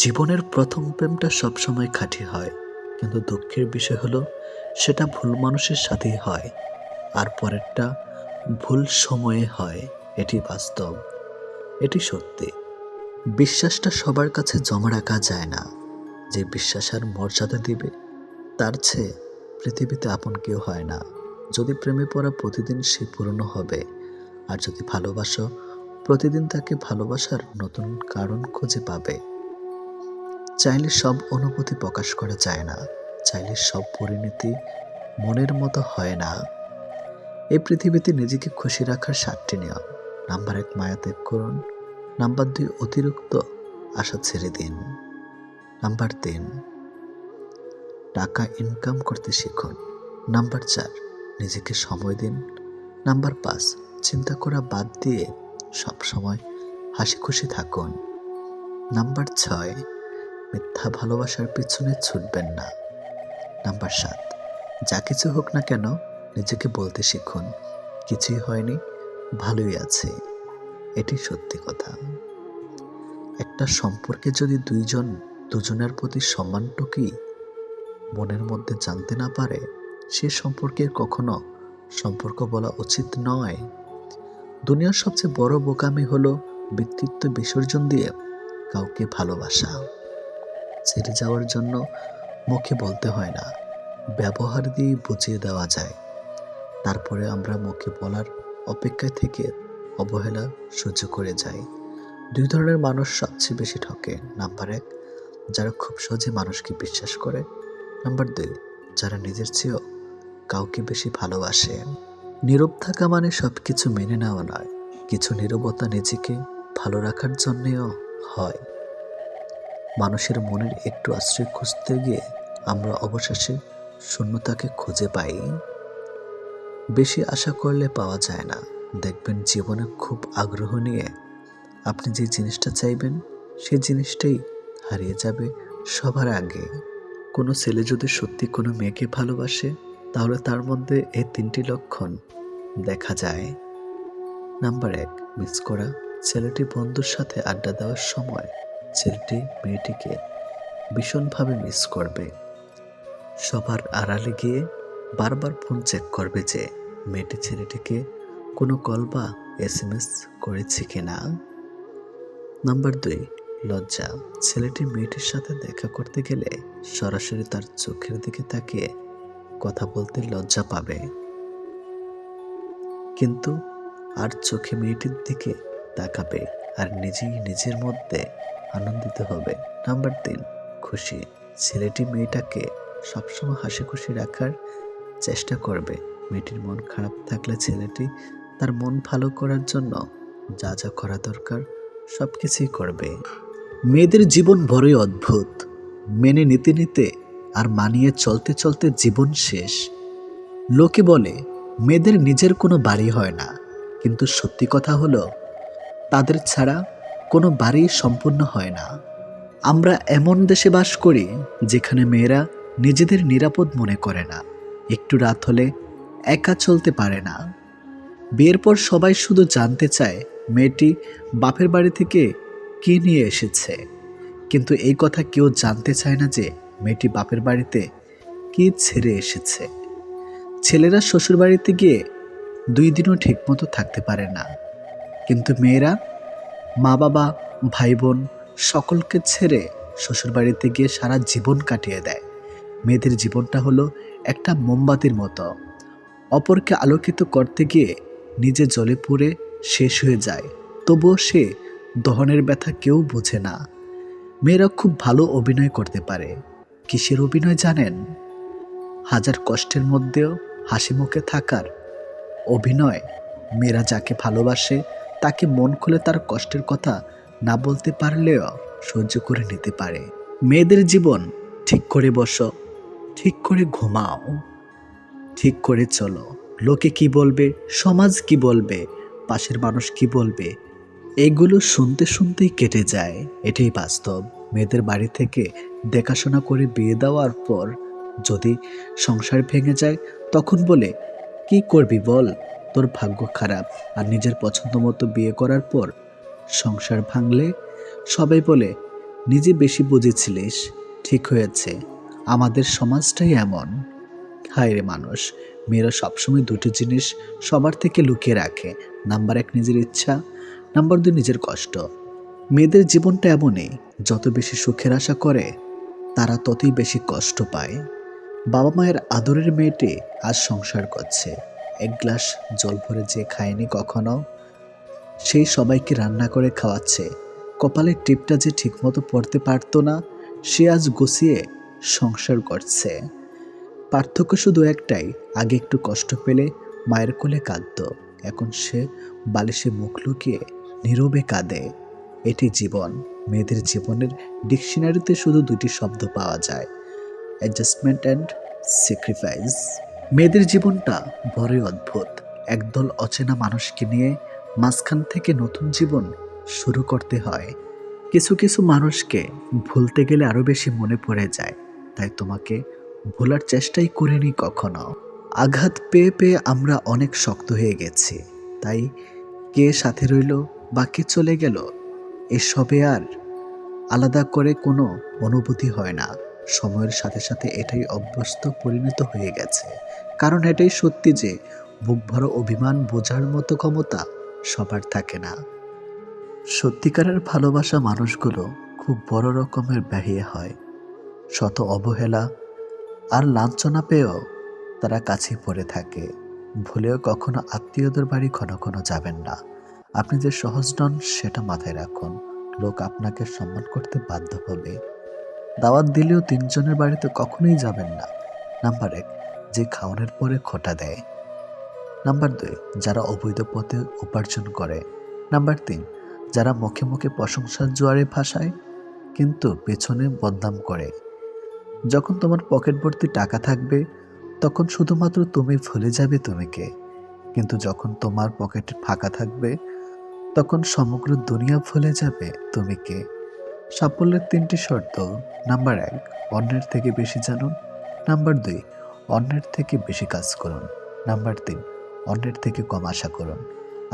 জীবনের প্রথম প্রেমটা সবসময় খাঁটি হয়, কিন্তু দুঃখের বিষয় হলো সেটা ভুল মানুষের সাথেই হয়, আর পরেরটা ভুল সময়ে হয়। এটি বাস্তব, এটি সত্যি। বিশ্বাসটা সবার কাছে জমা রাখা যায় না। যে বিশ্বাস আর মর্যাদা দিবে তার চেয়ে পৃথিবীতে আপন কেউ হয় না। যদি প্রেমে পড়া প্রতিদিন সে পুরনো হবে, আর যদি ভালোবাসো প্রতিদিন তাকে ভালোবাসার নতুন কারণ খুঁজে পাবে। চাইলে সব অনুভূতি প্রকাশ করা যায় না, চাইলে সব পরিণতি মনের মতো হয় না। এই পৃথিবীতে নিজেকে খুশি রাখার 7টি নিয়ম। নাম্বার 1, মায়া ত্যাগ করুন। নাম্বার 2, অতিরিক্ত আশা ছেড়ে দিন। নাম্বার 3, টাকা ইনকাম করতে শিখুন। নাম্বার 4, নিজেকে সময় দিন। নাম্বার 5, চিন্তা করা বাদ দিয়ে সবসময় হাসি খুশি থাকুন। নাম্বার 6, মিথ্যা ভালোবাসার পিছনে ছুটবেন না। নাম্বার 7, যা কিছু হোক না কেন নিজেকে বলতে শিখুন, কিছুই হয়নি, ভালোই আছে। এটি সত্যি কথা। একটা সম্পর্কে যদি দুজনের প্রতি সম্মানটুকুই মনের মধ্যে জানতে না পারে, সে সম্পর্কে কখনো সম্পর্ক বলা উচিত নয়। দুনিয়ার সবচেয়ে বড় বোকামি হলো ব্যক্তিত্ব বিসর্জন দিয়ে কাউকে ভালোবাসা। ছেড়ে যাওয়ার জন্য মুখে বলতে হয় না, ব্যবহার দিয়ে বুঝিয়ে দেওয়া যায়। তারপরে আমরা মুখে বলার অপেক্ষায় থেকে অবহেলা সহ্য করে যাই। 2 ধরনের মানুষ সবচেয়ে বেশি ঠকে। নাম্বার 1, যারা খুব সহজে মানুষকে বিশ্বাস করে। নাম্বার 2, যারা নিজের চেয়েও কাউকে বেশি ভালোবাসে। নীরব থাকা মানে সবকিছু মেনে নেওয়া নয়, কিছু নীরবতা নিজেকে ভালো রাখার জন্যেও হয়। মানুষের মনের একটু আশ্রয় খুঁজতে গিয়ে আমরা অবশেষে শূন্যতাকে খুঁজে পাই। বেশি আশা করলে পাওয়া যায় না। দেখবেন জীবনে খুব আগ্রহ নিয়ে আপনি যে জিনিসটা চাইবেন সেই জিনিসটাই হারিয়ে যাবে সবার আগে। কোনো ছেলে যদি সত্যি কোনো মেয়েকে ভালোবাসে, তাহলে তার মধ্যে এই 3টি লক্ষণ দেখা যায়। নাম্বার 1, মিস করা। ছেলেটি বন্ধুর সাথে আড্ডা দেওয়ার সময় ছেলেটি মেয়েটিকে ভীষণভাবে মিস করবে। সবার আড়ালে গিয়ে বারবার ফোন চেক করবে যে মেয়েটি ছেলেটিকে কোনো কল বা SMS করেছে কিনা। নাম্বার 2, লজ্জা। ছেলেটি মেয়েটির সাথে দেখা করতে গেলে সরাসরি তার চোখের দিকে তাকিয়ে কথা বলতে লজ্জা পাবে, কিন্তু আর চোখে মেয়েটির দিকে তাকাবে আর নিজেই নিজের মধ্যে আনন্দিত হবে। নাম্বার 3, খুশি। ছেলেটি মেয়েটাকে সবসময় হাসি খুশি রাখার চেষ্টা করবে। মেয়েটির মন খারাপ থাকলে ছেলেটি তার মন ভালো করার জন্য যা যা করা দরকার সব কিছুই করবে। মেয়েদের জীবন বড়ই অদ্ভুত। মেনে নিতে নিতে আর মানিয়ে চলতে চলতে জীবন শেষ। লোকে বলে মেয়েদের নিজের কোনো বাড়ি হয় না, কিন্তু সত্যি কথা হলো তাদের ছাড়া কোনো বাড়ি সম্পূর্ণ হয় না। আমরা এমন দেশে বাস করি যেখানে মেয়েরা নিজেদের নিরাপদ মনে করে না, একটু রাত হলে একা চলতে পারে না। বিয়ের পর সবাই শুধু জানতে চায় মেয়েটি বাপের বাড়ি থেকে কি নিয়ে এসেছে, কিন্তু এই কথা কেউ জানতে চায় না যে মেয়েটি বাপের বাড়িতে কি ছেড়ে এসেছে। ছেলেরা শ্বশুর বাড়িতে গিয়ে 2 দিনও ঠিকমতো থাকতে পারে না, কিন্তু মেয়েরা মা বাবা, ভাই বোন সকলকে ছেড়ে শ্বশুরবাড়িতে গিয়ে সারা জীবন কাটিয়ে দেয়। মেয়েদের জীবনটা হলো একটা মোমবাতির মতো, অপরকে আলোকিত করতে গিয়ে নিজে জ্বলে পুড়ে শেষ হয়ে যায়, তবুও সে দহনের ব্যথা কেউ বোঝে না। মেয়েরা খুব ভালো অভিনয় করতে পারে। কিসের অভিনয় জানেন? হাজার কষ্টের মধ্যেও হাসি মুখে থাকার অভিনয়। মেয়েরা যাকে ভালোবাসে তাকে মন খুলে তার কষ্টের কথা না বলতে পারলেও সহ্য করে নিতে পারে। মেয়েদের জীবন ঠিক করে বসো, ঠিক করে ঘুমাও, ঠিক করে চলো। লোকে কি বলবে, সমাজ কি বলবে, পাশের মানুষ কি বলবে, এগুলো শুনতে শুনতেই কেটে যায়। এটাই বাস্তব। মেয়েদের বাড়ি থেকে দেখাশোনা করে বিয়ে দেওয়ার পর যদি সংসার ভেঙে যায়, তখন বলে কি করবি বল, তোর ভাগ্য খারাপ। আর নিজের পছন্দ মতো বিয়ে করার পর সংসার ভাঙলে সবাই বলে নিজে বেশি বুঝেছিলিস, ঠিক হয়েছে। আমাদের সমাজটাই এমন। হায় রে মানুষ, মেয়েরা সবসময় দুটো জিনিস সবার থেকে লুকিয়ে রাখে। নাম্বার 1 নিজের ইচ্ছা, নাম্বার 2 নিজের কষ্ট। মেয়েদের জীবনটা এমনই, যত বেশি সুখের আশা করে তারা ততই বেশি কষ্ট পায়। বাবা মায়ের আদরের মেয়েটি আজ সংসার করছে। এক গ্লাস জল ভরে যে খায়নি কখনো, সেই সবাইকে রান্না করে খাওয়াচ্ছে। কপালের টিপটা যে ঠিকমতো পড়তে পারতো না, সে আজ গুছিয়ে সংসার করছে। পার্থক্য শুধু একটাই, আগে একটু কষ্ট পেলে মায়ের কোলে কাঁদত, এখন সে বালিশে মুখ লুকিয়ে নীরবে কাঁদে। এটি জীবন। মেয়েদের জীবনের ডিকশনারিতে শুধু দুটি শব্দ পাওয়া যায়, অ্যাডজাস্টমেন্ট অ্যান্ড স্যাক্রিফাইস। মেয়েদের জীবনটা বড়ই অদ্ভুত। একদল অচেনা মানুষকে নিয়ে মাঝখান থেকে নতুন জীবন শুরু করতে হয়। কিছু কিছু মানুষকে ভুলতে গেলে আরো বেশি মনে পড়ে যায়, তাই তোমাকে ভোলার চেষ্টাই করিনি কখনো। আঘাত পেয়ে পেয়ে আমরা অনেক শক্ত হয়ে গেছি, তাই কে সাথে রইল বা কে চলে গেল এসবে আর আলাদা করে কোনো অনুভূতি হয় না। সময়ের সাথে সাথে এটাই অভ্যস্ত পরিণত হয়ে গেছে। কারণ এটাই সত্যি যে বুক ভরা অভিমান বোঝার মতো ক্ষমতা সবার থাকে না। সত্যিকারের ভালোবাসা মানুষগুলো খুব বড় রকমের ব্যাহিয়ে হয়। শত অবহেলা আর লাঞ্ছনা পেয়েও তারা কাছেই পড়ে থাকে। ভুলেও কখনো আত্মীয়দের বাড়ি ঘন ঘন যাবেন না। আপনি যে সহজ নন সেটা মাথায় রাখুন। লোক আপনাকে সম্মান করতে বাধ্য হবে। দাওয়াত দিলেও 3 জনের বাড়িতে কখনোই যাবেন না। নাম্বার 1, যে খাওয়ানোর পরে খোঁটা দেয়। নাম্বার 2, যারা অবৈধ পথে উপার্জন করে। নাম্বার 3, যারা মুখে মুখে প্রশংসার জোয়ারে ভাসায় কিন্তু পেছনে বদনাম করে। যখন তোমার পকেট ভর্তি টাকা থাকবে তখন শুধুমাত্র তুমি ভুলে যাবে তুমি কে, কিন্তু যখন তোমার পকেট ফাঁকা থাকবে তখন সমগ্র দুনিয়া ভুলে যাবে তুমি কে। সাফল্যের 3টি শর্ত। নাম্বার 1, অন্যের থেকে বেশি জানুন। নাম্বার 2, অন্যের থেকে বেশি কাজ করুন। নাম্বার 3, অন্যের থেকে কম আশা করুন।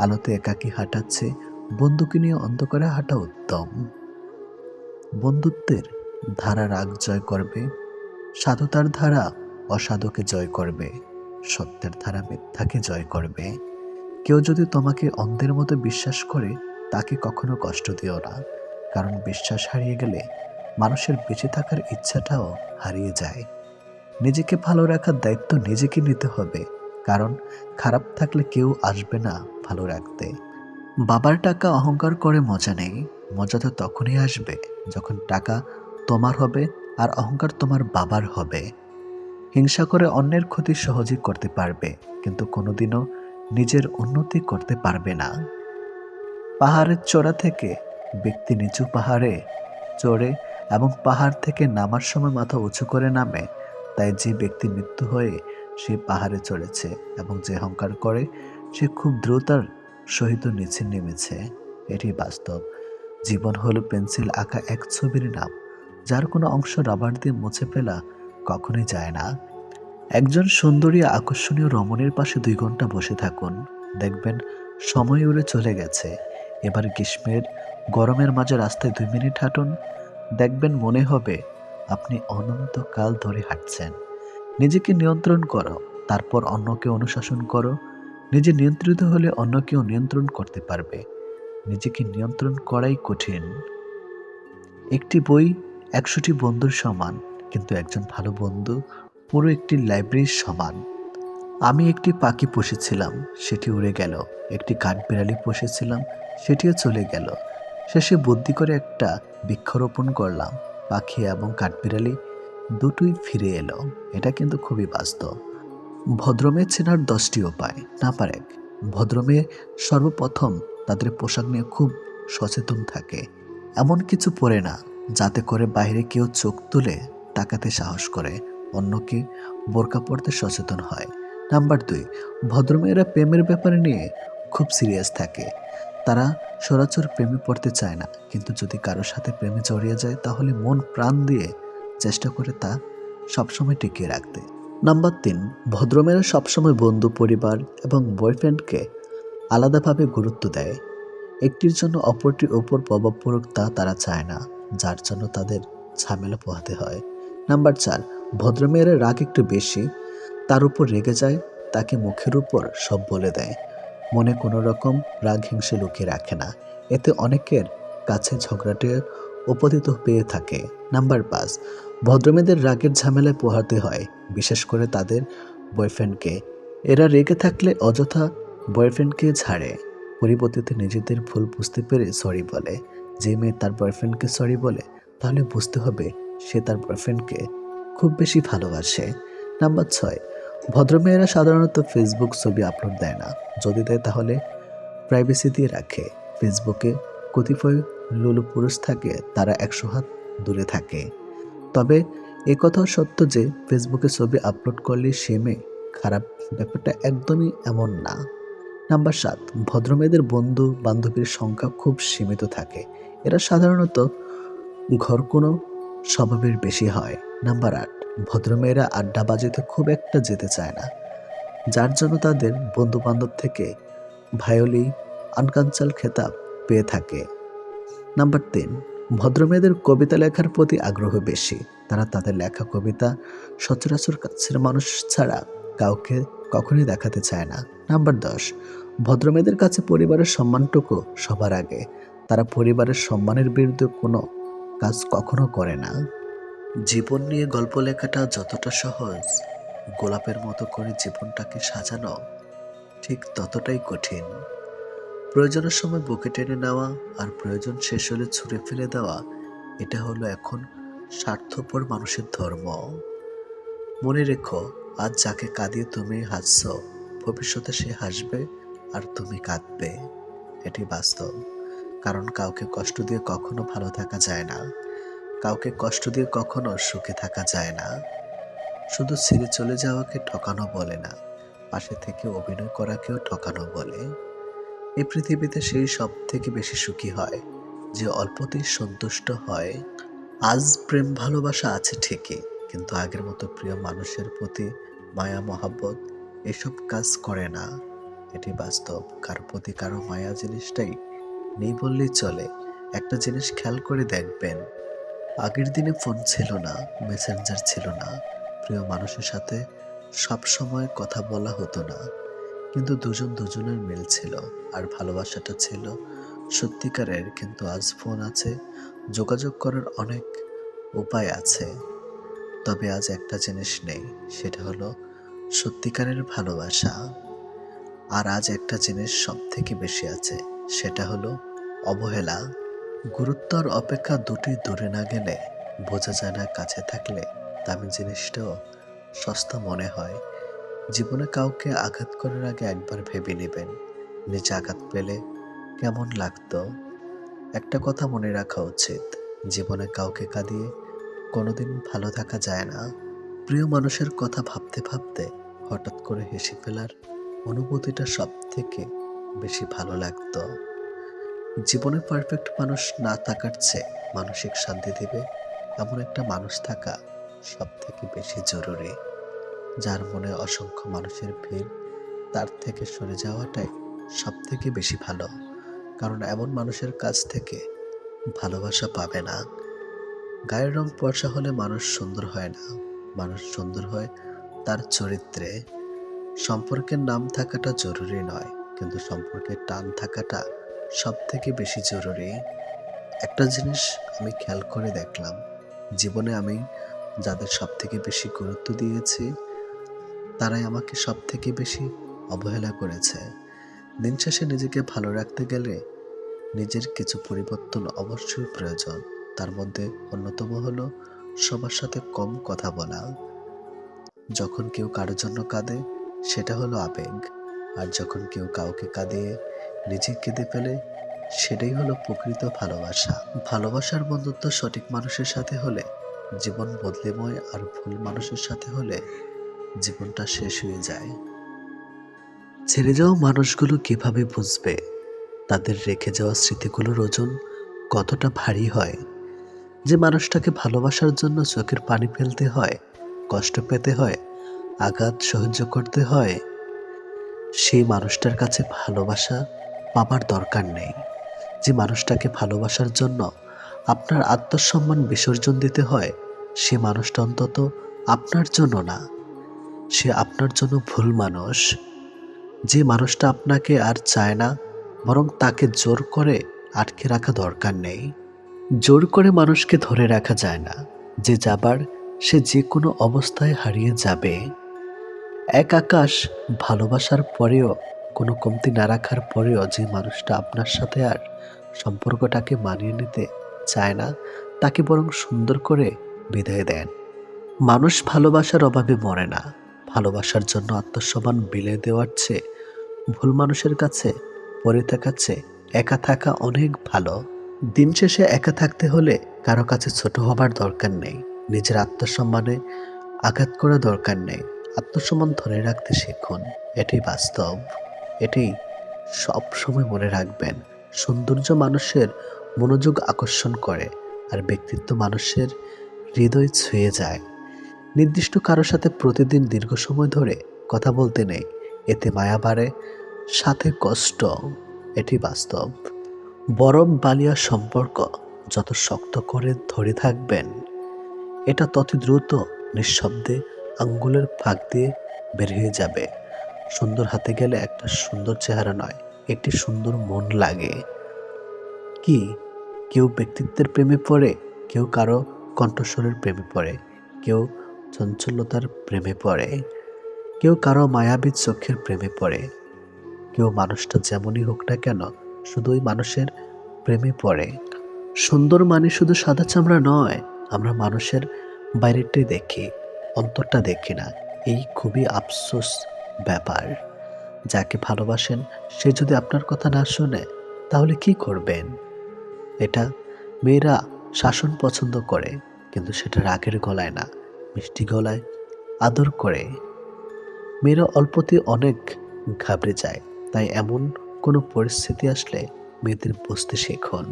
আলোতে একাকী হাঁটাচ্ছে, বন্ধুকে নিয়ে অন্ধকারে হাঁটা উত্তম। বন্ধুত্বের ধারা রাগ জয় করবে, সাধুতার ধারা অসাধুকে জয় করবে, সত্যের ধারা মিথ্যাকে জয় করবে। কেউ যদি তোমাকে অন্ধের মতো বিশ্বাস করে তাকে কখনো কষ্ট দিও না, কারণ বিশ্বাস হারিয়ে গেলে মানুষের বেঁচে থাকার ইচ্ছাটাও হারিয়ে যায়। নিজেকে ভালো রাখার দায়িত্ব নিজেকে নিতে হবে, কারণ খারাপ থাকলে কেউ আসবে না ভালো রাখতে। বাবার টাকা অহংকার করে মজা নেই। মজা তো তখনই আসবে যখন টাকা তোমার হবে আর অহংকার তোমার বাবার হবে। হিংসা করে অন্যের ক্ষতি সহজেই করতে পারবে, কিন্তু কোনোদিনও নিজের উন্নতি করতে পারবে না। পাহাড়ের চূড়া থেকে ব্যক্তি নিচু পাহাড়ে চড়ে এবং পাহাড় থেকে নামার সময় মাথা উঁচু করে নামে। তাই যে ব্যক্তি মৃত্যু হয়ে সে পাহাড়ে চড়েছে এবং যে অহংকার করে সে খুব দ্রুতার সহিত নিচে নেমেছে। এটি বাস্তব। জীবন হলো পেন্সিল আঁকা এক ছবির নাম, যার কোনো অংশ রাবার দিয়ে মুছে ফেলা কখনোই যায় না। একজন সুন্দরী আকর্ষণীয় রমণীর পাশে 2 ঘন্টা বসে থাকুন, দেখবেন সময় উড়ে চলে গেছে। এবার গ্রীষ্মের গরমের মাঝে রাস্তায় 2 মিনিট হাঁটুন, দেখবেন মনে হবে আপনি অনন্তকাল ধরে হাঁটছেন। নিজেকে নিয়ন্ত্রণ করো, তারপর অন্যকে অনুশাসন করো। নিজে নিয়ন্ত্রিত হলে অন্য কেউ নিয়ন্ত্রণ করতে পারবে। নিজেকে নিয়ন্ত্রণ করাই কঠিন। একটি বই 100টি বন্ধুর সমান, কিন্তু একজন ভালো বন্ধু পুরো একটি লাইব্রেরির সমান। আমি একটি পাখি পুষেছিলাম, সেটি উড়ে গেল। একটি কাঠবিড়ালি পুষেছিলাম, সেটিও চলে গেল। শেষে বুদ্ধি করে একটা বৃক্ষরোপণ করলাম। পাখি এবং কাঠবিড়ালি দুটোই ফিরে এলো। এটা কিন্তু খুবই বাস্তব। ভদ্রমেয়ে চেনার 10টি উপায়। নাম্বার 1, ভদ্রমেয়ে সর্বপ্রথম তাদের পোশাক নিয়ে খুব সচেতন থাকে। এমন কিছু পরে না যাতে করে বাইরে কেউ চোখ তুলে তাকাতে সাহস করে, অন্যকে বোরকা পরতে সচেতন হয়। নাম্বার 2, ভদ্রমেয়েরা প্রেমের ব্যাপারে নিয়ে খুব সিরিয়াস থাকে। তারা সরাসর প্রেমে পড়তে চায় না, কিন্তু যদি কারোর সাথে প্রেমে জড়িয়ে যায় তাহলে মন প্রাণ দিয়ে চেষ্টা করে তা সবসময় টিকিয়ে রাখতে। নাম্বার 3, ভদ্রমেয়েরা সবসময় বন্ধু, পরিবার এবং বয়ফ্রেন্ডকে আলাদাভাবে গুরুত্ব দেয়। একটির জন্য অপরটির ওপর প্রভাব পড়ুক তা তারা চায় না। যার জন্য তাদের ঝামেলা পোহাতে হয়। নাম্বার 4, ভদ্রমেয়েরা রাগ একটু বেশি, তার উপর রেগে যায়, তাকে মুখের উপর সব বলে দেয়, মনে কোনো রকম রাগ হিংসে লুকিয়ে রাখে না। এতে অনেকের কাছে ঝগড়াটে উপদিত পেয়ে থাকে। নাম্বার 5, ভদ্রমেয়েদের রাগের ঝামেলায় পোহাতে হয়, বিশেষ করে তাদের বয়ফ্রেন্ডকে। এরা রেগে থাকলে অযথা বয়ফ্রেন্ডকে ঝাড়ে, পরিবর্তিতে নিজেদের ভুল বুঝতে পেরে সরি বলে। যে মেয়ে তার বয়ফ্রেন্ডকে সরি বলে, তাহলে বুঝতে হবে সে তার বয়ফ্রেন্ডকে খুব বেশি ভালোবাসে। নাম্বার 6, ভদ্রমেয়েরা সাধারণত ফেসবুক ছবি আপলোড দেয় না, যদি দেয় তাহলে প্রাইভেসি দিয়ে রাখে। ফেসবুকে কতিপয় লুলু পুরুষ থাকে, তারা 100 হাত দূরে থাকে। তবে একথাও সত্য যে ফেসবুকে ছবি আপলোড করলে সে মেয়ে খারাপ, ব্যাপারটা একদমই এমন না। নাম্বার 7, ভদ্রমেয়েদের বন্ধু বান্ধবীর সংখ্যা খুব সীমিত থাকে, এরা সাধারণত ঘর কোনো স্বভাবের বেশি হয়। নাম্বার 8, ভদ্রমেয়েরা আড্ডাবাজিতে খুব একটা যেতে চায় না, যার জন্য তাদের বন্ধু বান্ধব থেকে ভায়োলি আনকাঞ্চাল খেতাব পেয়ে থাকে। নাম্বার 3, ভদ্রমেয়েদের কবিতা লেখার প্রতি আগ্রহ বেশি, তারা তাদের লেখা কবিতা সচরাচর কাছের মানুষ ছাড়া কাউকে কখনোই দেখাতে চায় না। নাম্বার 10, ভদ্রমেয়েদের কাছে পরিবারের সম্মানটুকু সবার আগে, তারা পরিবারের সম্মানের বিরুদ্ধে কোনো কাজ কখনো করে না। জীবন নিয়ে গল্প লেখাটা যতটা সহজ, গোলাপের মতো করে জীবনটাকে সাজানো ঠিক ততটাই কঠিন। প্রয়োজনের সময় বুকে টেনে নেওয়া আর প্রয়োজন শেষ হলে ছুঁড়ে ফেলে দেওয়া, এটা হলো এখন স্বার্থপর মানুষের ধর্ম। মনে রেখো, আজ যাকে কাঁদিয়ে তুমি হাসছ, ভবিষ্যতে সে হাসবে আর তুমি কাঁদবে। এটি বাস্তব। কারণ কাউকে কষ্ট দিয়ে কখনো ভালো থাকা যায় না, কাউকে কষ্ট দিয়ে কখনো সুখে থাকা যায় না। শুধু ছেড়ে চলে যাওয়াকে ঠকানো বলে না, পাশে থেকে অভিনয় করাকেও ঠকানো বলে। এই পৃথিবীতে সেই সব থেকে বেশি সুখী হয় যে অল্পতেই সন্তুষ্ট হয়। আজ প্রেম ভালোবাসা আছে ঠিকই, কিন্তু আগের মতো প্রিয় মানুষের প্রতি মায়া মহাব্বত এসব কাজ করে না। এটি বাস্তব। কারো প্রতি কারো মায়া জিনিসটাই নেই বললেই চলে। একটা জিনিস খেয়াল করে দেখবেন, আগের দিনে ফোন ছিল না, মেসেঞ্জার ছিল না, প্রিয় মানুষের সাথে সব সময় কথা বলা হতো না, কিন্তু দুজন দুজনের মিল ছিল আর ভালোবাসাটা ছিল সত্যিকারের। কিন্তু আজ ফোন আছে, যোগাযোগ করার অনেক উপায় আছে, তবে আজ একটা জিনিস নেই, সেটা হলো সত্যিকারের ভালোবাসা। আর আজ একটা জিনিস সব থেকে বেশি আছে, সেটা হলো অবহেলা। গুরুত্ব আর অপেক্ষা দুটি দূরে না গেলে বোঝা যায় না কাছে থাকলে দামি জিনিসটাও সস্তা মনে হয়। জীবনে কাউকে আঘাত করার আগে একবার ভেবে নেবেন, নিজে আঘাত পেলে কেমন লাগতো। একটা কথা মনে রাখা উচিত, জীবনে কাউকে কাঁদিয়ে কোনোদিন ভালো থাকা যায় না। প্রিয় মানুষের কথা ভাবতে ভাবতে হঠাৎ করে হেসে ফেলার অনুভূতিটা সব থেকে বেশি ভালো লাগতো। জীবনে পারফেক্ট মানুষ না থাকার চেয়ে মানসিক শান্তি দেবে এমন একটা মানুষ থাকা সব থেকে বেশি জরুরি। যার মনে অসংখ্য মানুষের ভিড়, তার থেকে সরে যাওয়াটাই সব থেকে বেশি ভালো। কারণ এমন মানুষের কাছ থেকে ভালোবাসা পাবে না। গায়ের রং ফর্সা হলে মানুষ সুন্দর হয় না, মানুষ সুন্দর হয় তার চরিত্রে। সম্পর্কের নাম থাকাটা জরুরি নয়, কিন্তু সম্পর্কের টান থাকাটা সব থেকে বেশি জরুরি। একটা জিনিস আমি খেয়াল করে দেখলাম, জীবনে আমি যাদের সব থেকে বেশি গুরুত্ব দিয়েছি, তারাই আমাকে সব থেকে বেশি অবহেলা করেছে। দিন শেষে নিজেকে ভালো রাখতে গেলে নিজের কিছু পরিবর্তন অবশ্যই প্রয়োজন। তার মধ্যে অন্যতম হলো সবার সাথে কম কথা বলা। যখন কেউ কারোর জন্য কাঁদে, সেটা হলো আবেগ, আর যখন কেউ কাউকে কাঁদিয়ে নিজে কেঁদে ফেলে, সেটাই হলো প্রকৃত ভালোবাসা। ভালোবাসার বন্ধুত্ব সঠিক মানুষের সাথে হলে জীবন বদলেময়, আর ভুল মানুষের সাথে হলে জীবনটা শেষ হয়ে যায়। ছেড়ে যাওয়া মানুষগুলো কিভাবে বুঝবে তাদের রেখে যাওয়া স্মৃতিগুলোর ওজন কতটা ভারী হয়? যে মানুষটাকে ভালোবাসার জন্য চোখের পানি ফেলতে হয়, কষ্ট পেতে হয়, আঘাত সহ্য করতে হয়, সেই মানুষটার কাছে ভালোবাসা পাবার দরকার নেই। যে মানুষটাকে ভালোবাসার জন্য আপনার আত্মসম্মান বিসর্জন দিতে হয়, সে মানুষটা অন্তত আপনার জন্য না, সে আপনার জন্য ভুল মানুষ। যে মানুষটা আপনাকে আর চায় না, বরং তাকে জোর করে আটকে রাখা দরকার নেই। জোর করে মানুষকে ধরে রাখা যায় না। যে যাবার সে যে কোনো অবস্থায় হারিয়ে যাবে। এক আকাশ ভালোবাসার পরেও, কোনো কমতি না রাখার পরেও যে মানুষটা আপনার সাথে আর সম্পর্কটাকে মানিয়ে নিতে চায় না, তাকে বরং সুন্দর করে বিদায় দেন। মানুষ ভালোবাসার অভাবে মরে না। ভালোবাসার জন্য আত্মসম্মান বিলিয়ে দেওয়ার চেয়ে ভুল মানুষের কাছে পড়ে থাকার চেয়ে একা থাকা অনেক ভালো। দিন শেষে একা থাকতে হলে কারো কাছে ছোট হবার দরকার নেই। নিজের আত্মসম্মানে আঘাত করা দরকার নেই। আত্মসম্মান ধরে রাখতে শিখুন। এটাই বাস্তব। এটাই সব সময় মনে রাখবেন। সৌন্দর্য মানুষের মনোযোগ আকর্ষণ করে, আর ব্যক্তিত্ব মানুষের হৃদয় ছুঁয়ে যায়। নির্দিষ্ট কারো সাথে প্রতিদিন দীর্ঘ সময় ধরে কথা বলতে নেই। এতে মায়া বাড়ে, সাথে কষ্ট। এটি বাস্তব। বরফ বালিয়া সম্পর্ক যত শক্ত করে ধরে থাকবেন, এটা তত দ্রুত নিঃশব্দে আঙ্গুলের ফাঁক দিয়ে বের হয়ে যাবে। সুন্দর হাতে গেলে একটা সুন্দর চেহারা নয়, একটি সুন্দর মন লাগে। কি কেউ ব্যক্তিত্বের প্রেমে পড়ে, কেউ কারো কণ্ঠস্বরের প্রেমে পড়ে, কেউ চঞ্চলতার প্রেমে পড়ে, কেউ কারো মায়াবী চোখের প্রেমে পড়ে, কেউ মানুষটা যেমনই হোক না কেন শুধু ওই মানুষের প্রেমে পড়ে। সুন্দর মানে শুধু সাদা চামড়া নয়। আমরা মানুষের বাইরেটাই দেখি, অন্তরটা দেখি না। এই খুবই আফসোস ব্যাপার। যাকে ভালোবাসেন সে যদি আপনার কথা না শোনে, তাহলে কি করবেন? এটা মেয়েরা শাসন পছন্দ করে, কিন্তু সেটা রাগের গলায় না, মিষ্টি গলায় আদর করে। মেয়েরা অল্পতেই অনেক ঘাবড়ে যায়। তাই এমন কোনো পরিস্থিতি আসলে মেয়েদের বুঝতে শেখুন।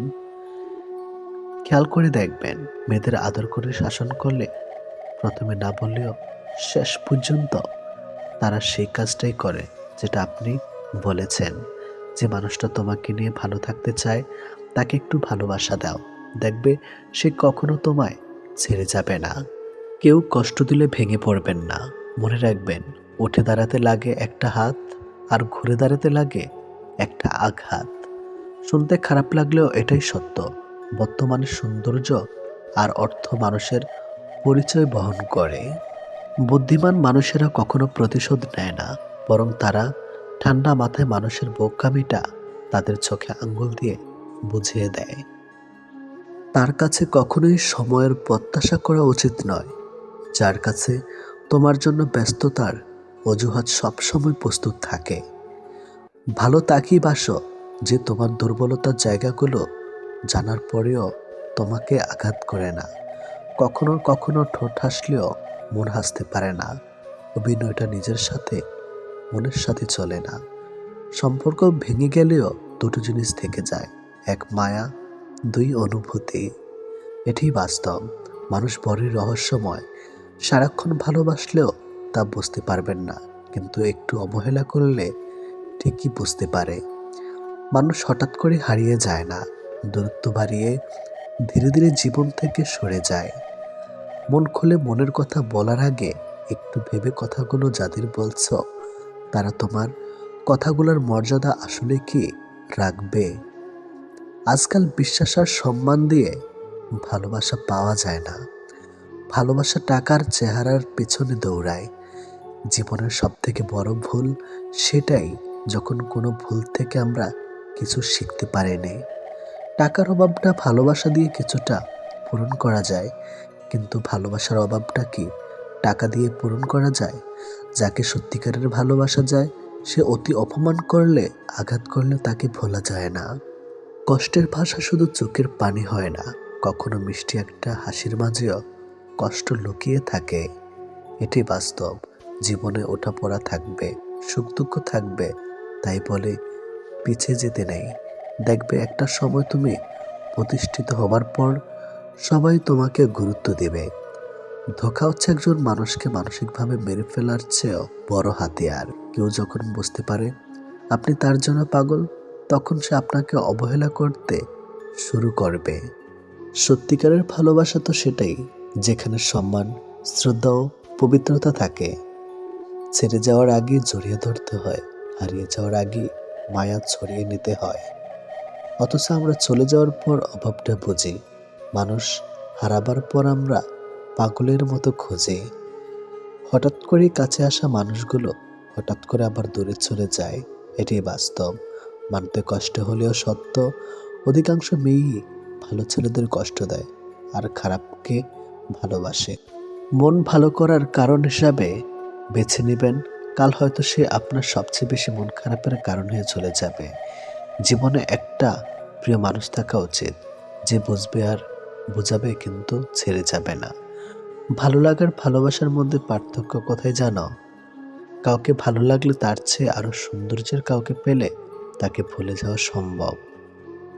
খেয়াল করে দেখবেন, মেয়েদের আদর করে শাসন করলে প্রথমে না বললেও শেষ পর্যন্ত তারা সেই কাজটাই করে যেটা আপনি বলেছেন। যে মানুষটা তোমাকে নিয়ে ভালো থাকতে চায়, তাকে একটু ভালোবাসা দাও, দেখবে সে কখনো তোমায় ছেড়ে যাবে না। কেউ কষ্ট দিলে ভেঙে পড়বেন না। মনে রাখবেন, উঠে দাঁড়াতে লাগে একটা হাত, আর ঘুরে দাঁড়াতে লাগে একটা আঘাত। শুনতে খারাপ লাগলেও এটাই সত্য। বর্তমানে সৌন্দর্য আর অর্থ মানুষের পরিচয় বহন করে। বুদ্ধিমান মানুষেরা কখনো প্রতিশোধ নেয় না, বরং তারা ঠান্ডা মাথায় মানুষের বোকামিটা তাদের চোখে আঙ্গুল দিয়ে বুঝিয়ে দেয়। তার কাছে কখনোই সময়ের প্রত্যাশা করা উচিত নয়, যার কাছে তোমার জন্য ব্যস্ততার অজুহাত সবসময় প্রস্তুত থাকে। ভালো তাকিয়ে বাসো, যে তোমার দুর্বলতার জায়গাগুলো জানার পরেও তোমাকে আঘাত করে না। কখনো কখনো ঠোঁট হাসলেও মন হাসতে পারে না। অভিনয়টা নিজের সাথে, মনের সাথে চলে না। সম্পর্ক ভেঙে গেলেও দুটো জিনিস থেকে যায়, এক মায়া, দুই অনুভূতি। এটাই বাস্তব। মানুষ বড়ই রহস্যময়। সারাক্ষণ ভালোবাসলেও তা বুঝতে পারবেন না, কিন্তু একটু অবহেলা করলে ঠিকই বুঝতে পারে। মানুষ হঠাৎ করে হারিয়ে যায় না, দূরত্ব বাড়িয়ে ধীরে ধীরে জীবন থেকে সরে যায়। মন খুলে মনের কথা বলার আগে একটু ভেবে কথাগুলো যাদের বলছো, তারা তোমার কথাগুলোর মর্যাদা আসলে কি রাখবে? আজকাল বিশ্বাস আর সম্মান দিয়ে ভালোবাসা পাওয়া যায় না। ভালোবাসা টাকার চেহারার পেছনে দৌড়ায়। জীবনের সবথেকে বড় ভুল সেটাই, যখন কোনো ভুল থেকে আমরা কিছু শিখতে পারিনি। টাকার অভাবটা ভালোবাসা দিয়ে কিছুটা পূরণ করা যায়, কিন্তু ভালোবাসার অভাবটা কি টাকা দিয়ে পূরণ করা যায়? যাকে সত্যিকারের ভালোবাসা যায়, সে অতি অপমান করলে, আঘাত করলে তাকে ভোলা যায় না। কষ্টের ভাষা শুধু চোখের পানি হয় না, কখনো মিষ্টি একটা হাসির মাঝেও কষ্ট লুকিয়ে থাকে। এটি বাস্তব। জীবনে ওঠাপড়া থাকবে, সুখ দুঃখ থাকবে, তাই বলে পিছিয়ে যেতে নেই। দেখবে একটা সময় তুমি প্রতিষ্ঠিত হবার পর সবাই তোমাকে গুরুত্ব দেবে। ধোঁকা হচ্ছে একজন মানুষকে মানসিকভাবে মেরে ফেলার চেয়েও বড় হাতিয়ার। কেউ যখন বুঝতে পারে আপনি তার জন্য পাগল, তখন সে আপনাকে অবহেলা করতে শুরু করবে। সত্যিকারের ভালোবাসা তো সেটাই, যেখানে সম্মান, শ্রদ্ধা ও পবিত্রতা থাকে। ছেড়ে যাওয়ার আগে জড়িয়ে ধরতে হয়, হারিয়ে যাওয়ার আগে মায়া ছড়িয়ে নিতে হয়। অথচ আমরা চলে যাওয়ার পর অভাবটা বুঝি, মানুষ হারাবার পর আমরা পাগলের মতো খুঁজি। হঠাৎ করে কাছে আসা মানুষগুলো হঠাৎ করে আবার দূরে চলে যায়, এটাই বাস্তব। মানতে কষ্ট হলেও সত্য, অধিকাংশ মেয়েই ভালো ছেলেদের কষ্ট দেয় আর খারাপকে ভালোবাসে। মন ভালো করার কারণ হিসাবে বেছে নেবেন, কাল হয়তো সে আপনার সবচেয়ে বেশি মন খারাপের কারণ হয়ে চলে যাবে। জীবনে একটা প্রিয় মানুষ থাকা উচিত, যে বুঝবে আর বোঝাবে, কিন্তু ছেড়ে যাবে না। ভালো লাগার ভালোবাসার মধ্যে পার্থক্য কোথায় জানো? কাউকে ভালো লাগলে তার চেয়ে আরো সৌন্দর্যের কাউকে পেলে তাকে ভুলে যাওয়া সম্ভব।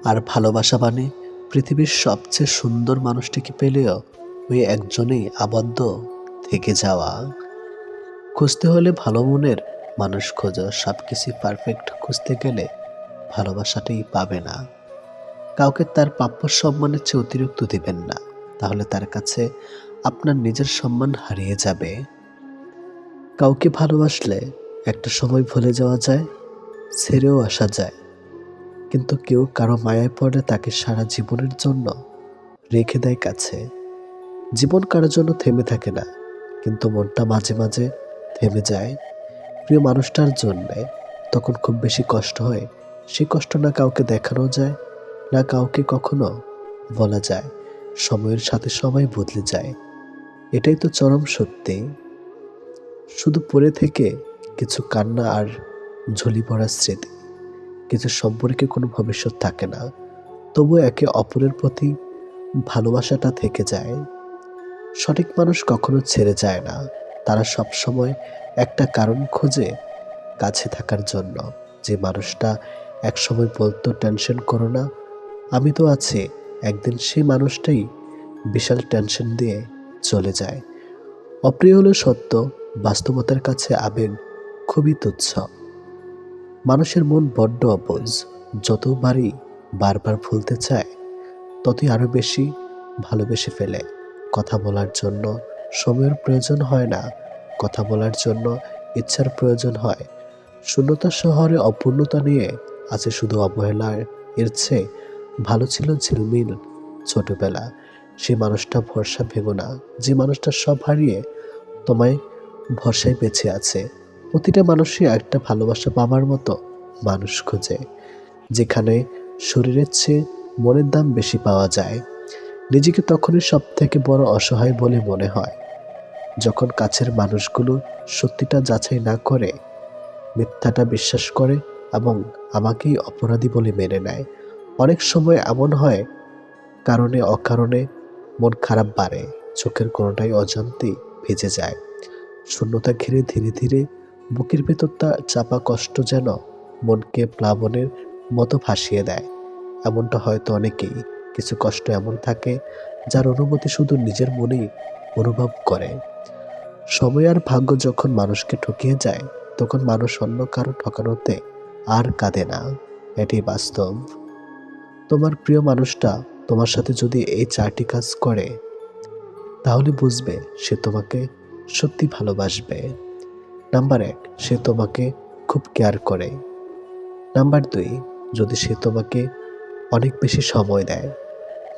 আর ভালোবাসা মানে পৃথিবীর সবচেয়ে সুন্দর মানুষটিকে পেলেও ওই একজনেই আবদ্ধ থেকে যাওয়া। খুঁজতে হলে ভালো মনের মানুষ খোঁজো, সবকিছু পারফেক্ট খুঁজতে গেলে ভালোবাসাটাই পাবে না। কাউকে তার প্রাপ্য সম্মানের চেয়ে অতিরিক্ত দিবেন না, তাহলে তার কাছে আপনার নিজের সম্মান হারিয়ে যাবে। কাউকে ভালোবাসলে একটা সময় ভুলে যাওয়া যায়, ছেড়েও আসা যায়, কিন্তু কেউ কারো মায়ায় পড়লে তাকে সারা জীবনের জন্য রেখে দেয় কাছে। জীবন কারোর জন্য থেমে থাকে না, কিন্তু মনটা মাঝে মাঝে থেমে যায় প্রিয় মানুষটার জন্যে। তখন খুব বেশি কষ্ট হয়, সেই কষ্ট না কাউকে দেখানো যায়, না কাউকে কখনো বলা যায়। সময়ের সাথে সবাই বদলে যায়, এটাই তো চরম সত্যি। শুধু পড়ে থেকে কিছু কান্না আর ঝুলি পড়া স্মৃতি। কিছু সম্পর্কে কোনো ভবিষ্যৎ থাকে না, তবু একে অপরের প্রতি ভালোবাসাটা থেকে যায়। সঠিক মানুষ কখনো ছেড়ে যায় না, তারা সব সময় একটা কারণ খোঁজে কাছে থাকার জন্য। যে মানুষটা একসময় বলতো টেনশন করো না, আমি তো আছি, একদিন সেই মানুষটাই বিশাল টেনশন দিয়ে চলে যায়। অপ্রিয় হলো সত্য, বাস্তবতার কাছে আবেগ খুবই তুচ্ছ। মানুষের মন বড্ড অবুঝ, যতবারই বারবার ভুলতে চায় ততই আরো বেশি ভালোবেসে ফেলে। কথা বলার জন্য সময়ের প্রয়োজন হয় না, কথা বলার জন্য ইচ্ছার প্রয়োজন হয়। শূন্যতা শহরে অপূর্ণতা নিয়ে আছে শুধু অবহেলার। এর চেয়ে ভালো ছিল ঝিলমিল ছোটবেলা। সে মানুষটা ভরসা ভেঙো না, যে মানুষটা সব হারিয়ে তোমায় ভরসায় বেঁচে আছে। প্রতিটা মানুষই একটা ভালোবাসা পাবার মতো মানুষ খোঁজে, যেখানে শরীরের চেয়ে মনের দাম বেশি পাওয়া যায়। নিজেকে তখনই সব থেকে বড় অসহায় বলে মনে হয়, যখন কাছের মানুষগুলো সত্যিটা যাচাই না করে মিথ্যাটা বিশ্বাস করে এবং আমাকেই অপরাধী বলে মেনে নেয়। অনেক সময় এমন হয়, কারণে অকারণে মন খারাপ বাড়ে, চোখের কোনোটাই অজান্তেই ভিজে যায়। শূন্যতা ঘিরে ধীরে ধীরে বুকের ভেতরটা চাপা কষ্ট যেন মনকে প্লাবনের মতো ভাসিয়ে দেয়। এমনটা হয়তো অনেকেই। কিছু কষ্ট এমন থাকে যার অনুভূতি শুধু নিজের মনেই অনুভব করে। সময় আর ভাগ্য যখন মানুষকে ঠকিয়ে যায়, তখন মানুষ অন্য কারো ঠকানোতে আর কাঁদে না, এটাই বাস্তব। তোমার প্রিয় মানুষটা তোমার সাথে যদি এই 4টি কাজ করে, তাহলে বুঝবে সে তোমাকে সত্যি ভালোবাসবে। নাম্বার 1, সে তোমাকে খুব কেয়ার করে। নাম্বার 2, যদি সে তোমাকে অনেক বেশি সময় দেয়।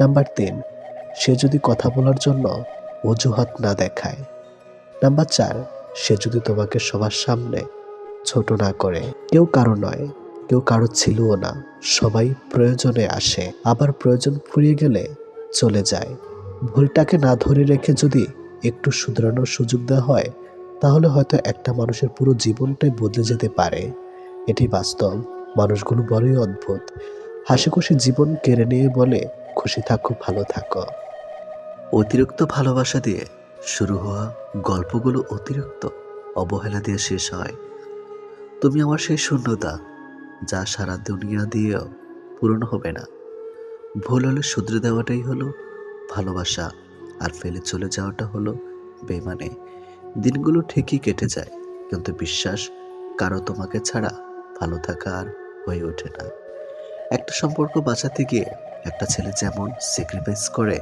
নাম্বার 3, সে যদি কথা বলার জন্য অজুহাত না দেখায়। নাম্বার 4, সে যদি তোমাকে সবার সামনে ছোট না করে। কেউ কারো নয়, কেউ কারো ছিলও না। সবাই প্রয়োজনে আসে, আবার প্রয়োজন ফুরিয়ে গেলে চলে যায়। ভুলটাকে না ধরে রেখে যদি একটু শুধরানোর সুযোগ দেওয়া হয়, তাহলে হয়তো একটা মানুষের পুরো জীবনটাই বদলে যেতে পারে। এটি বাস্তব। মানুষগুলো বড়ই অদ্ভুত, হাসি খুশি জীবন কেড়ে নিয়ে বলে খুশি থাকো, ভালো থাকো। অতিরিক্ত ভালোবাসা দিয়ে শুরু হওয়া গল্পগুলো অতিরিক্ত অবহেলা দিয়ে শেষ হয়। তুমি আমার সেই শূন্যতা, যা সারা দুনিয়া দিয়েও পূরণ হবে না। ভুল হলে শুধরে দেওয়াটাই হলো ভালোবাসা, আর ফেলে চলে যাওয়াটা হলো বেমানে। দিনগুলো ঠিকই কেটে যায়, কিন্তু বিশ্বাস কারো তোমাকে ছাড়া ভালো থাকা আর হয়ে ওঠে না। একটা সম্পর্ক বাঁচাতে গিয়ে একটা ছেলে যেমন স্যাক্রিফাইস করে,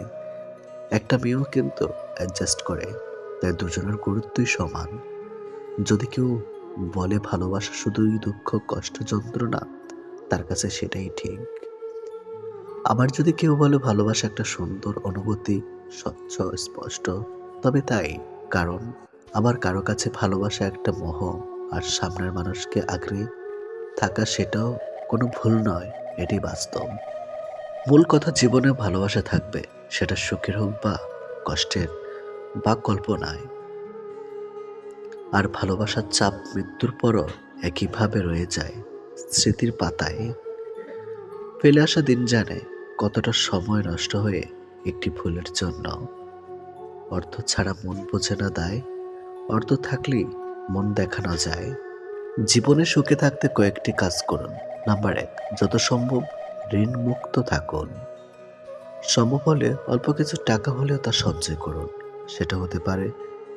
একটা মেয়েও কিন্তু অ্যাডজাস্ট করে। তাই দুজনের গুরুত্বই সমান। যদি কেউ বলে ভালোবাসা শুধুই দুঃখ, কষ্ট, যন্ত্রণা, তার কাছে সেটাই ঠিক। আবার যদি কেউ বলে ভালোবাসা একটা সুন্দর অনুভূতি, স্বচ্ছ, স্পষ্ট, তবে তাই। কারণ আবার কারো কাছে ভালোবাসা একটা মোহ, আর সামনের মানুষকে আগলে থাকা সেটাও কোনো ভুল নয়, এটি বাস্তব। মূল কথা, জীবনে ভালোবাসা থাকবে, সেটা সুখের হোক বা কষ্টের বা কল্পনায়। আর ভালোবাসার চাপ মৃত্যুর পরও একইভাবে রয়ে যায় স্মৃতির পাতায়। ফেলে আসা দিন জানে কতটা সময় নষ্ট হয়ে একটি ভুলের জন্য। অর্থ ছাড়া মন বোঝে না দায়, অর্থ থাকলেই মন দেখানো যায়। জীবনে সুখে থাকতে কয়েকটি কাজ করুন। নাম্বার 1, যত সম্ভব ঋণ মুক্ত থাকুন। সম্ভব হলে অল্প কিছু টাকা হলেও তা সঞ্চয় করুন। সেটা হতে পারে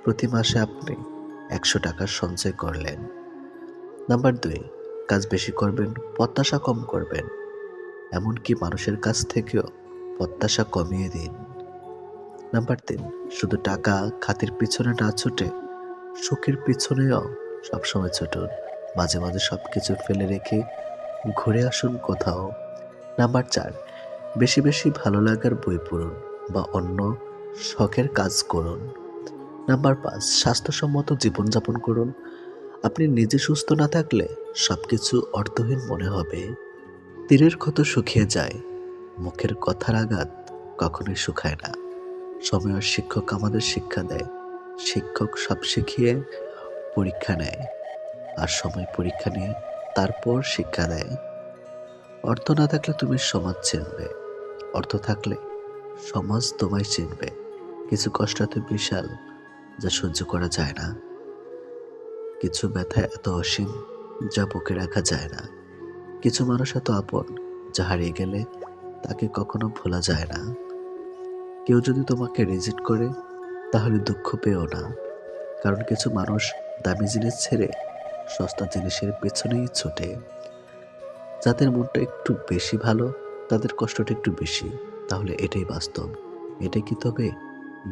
প্রতি মাসে আপনি 100 টাকার সঞ্চয় করলেন। নাম্বার 2, কাজ বেশি করবেন, প্রত্যাশা কম করবেন। এমনকি মানুষের কাছ থেকেও প্রত্যাশা কমিয়ে দিন। নাম্বার 3, শুধু টাকা খাতির পিছনে না ছুটে সুখের পিছনেও সবসময় ছুটুন। মাঝে মাঝে সবকিছু ফেলে রেখে ঘুরে আসুন কোথাও। নাম্বার 4, বেশি বেশি ভালো লাগার বই পড়ুন বা অন্য শখের কাজ করুন। নাম্বার 5, স্বাস্থ্যসম্মত জীবনযাপন করুন। আপনি নিজে সুস্থ না থাকলে সবকিছু অর্থহীন মনে হবে। তীরের ক্ষত শুকিয়ে যায়, মুখের কথার আঘাত কখনোই শুকায় না। সময় আর শিক্ষক আমাদের শিক্ষা দেয়। শিক্ষক সব শিখিয়ে পরীক্ষা নেয়, আর সময় পরীক্ষা নিয়ে তারপর শিক্ষা দেয়। অর্থ না থাকলে তুমি সমাজ চিনবে, অর্থ থাকলে সমাজ তোমায় চিনবে। কিছু কষ্ট এত বিশাল যা সহ্য করা যায় না। কিছু ব্যথা এত অসীম যা বুকে রাখা যায় না। কিছু মানুষ এত আপন যা হারিয়ে গেলে তাকে কখনো ভোলা যায় না। কেউ যদি তোমাকে রিজেক্ট করে, তাহলে দুঃখ পেও না। কারণ কিছু মানুষ দামি জিনিস ছেড়ে সস্তা জিনিসের পেছনেই ছোটে। যাদের মনটা একটু বেশি ভালো, তাদের কষ্টটা একটু বেশি। তাহলে এটাই বাস্তব। এটাই কি তবে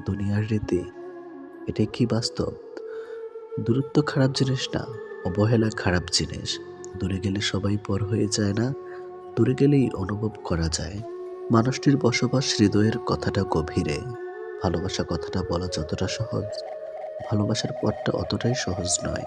দুনিয়ার রীতি? এটাই কি বাস্তব? দূরত্ব খারাপ জিনিস না, অবহেলা খারাপ জিনিস। দূরে গেলে সবাই পর হয়ে যায় না, দূরে গেলেই অনুভব করা যায়। মানুষটির বসবাস হৃদয়ের কথাটা গভীরে। ভালোবাসা কথাটা বলা যতটা সহজ, ভালোবাসার পথটা অতটাই সহজ নয়।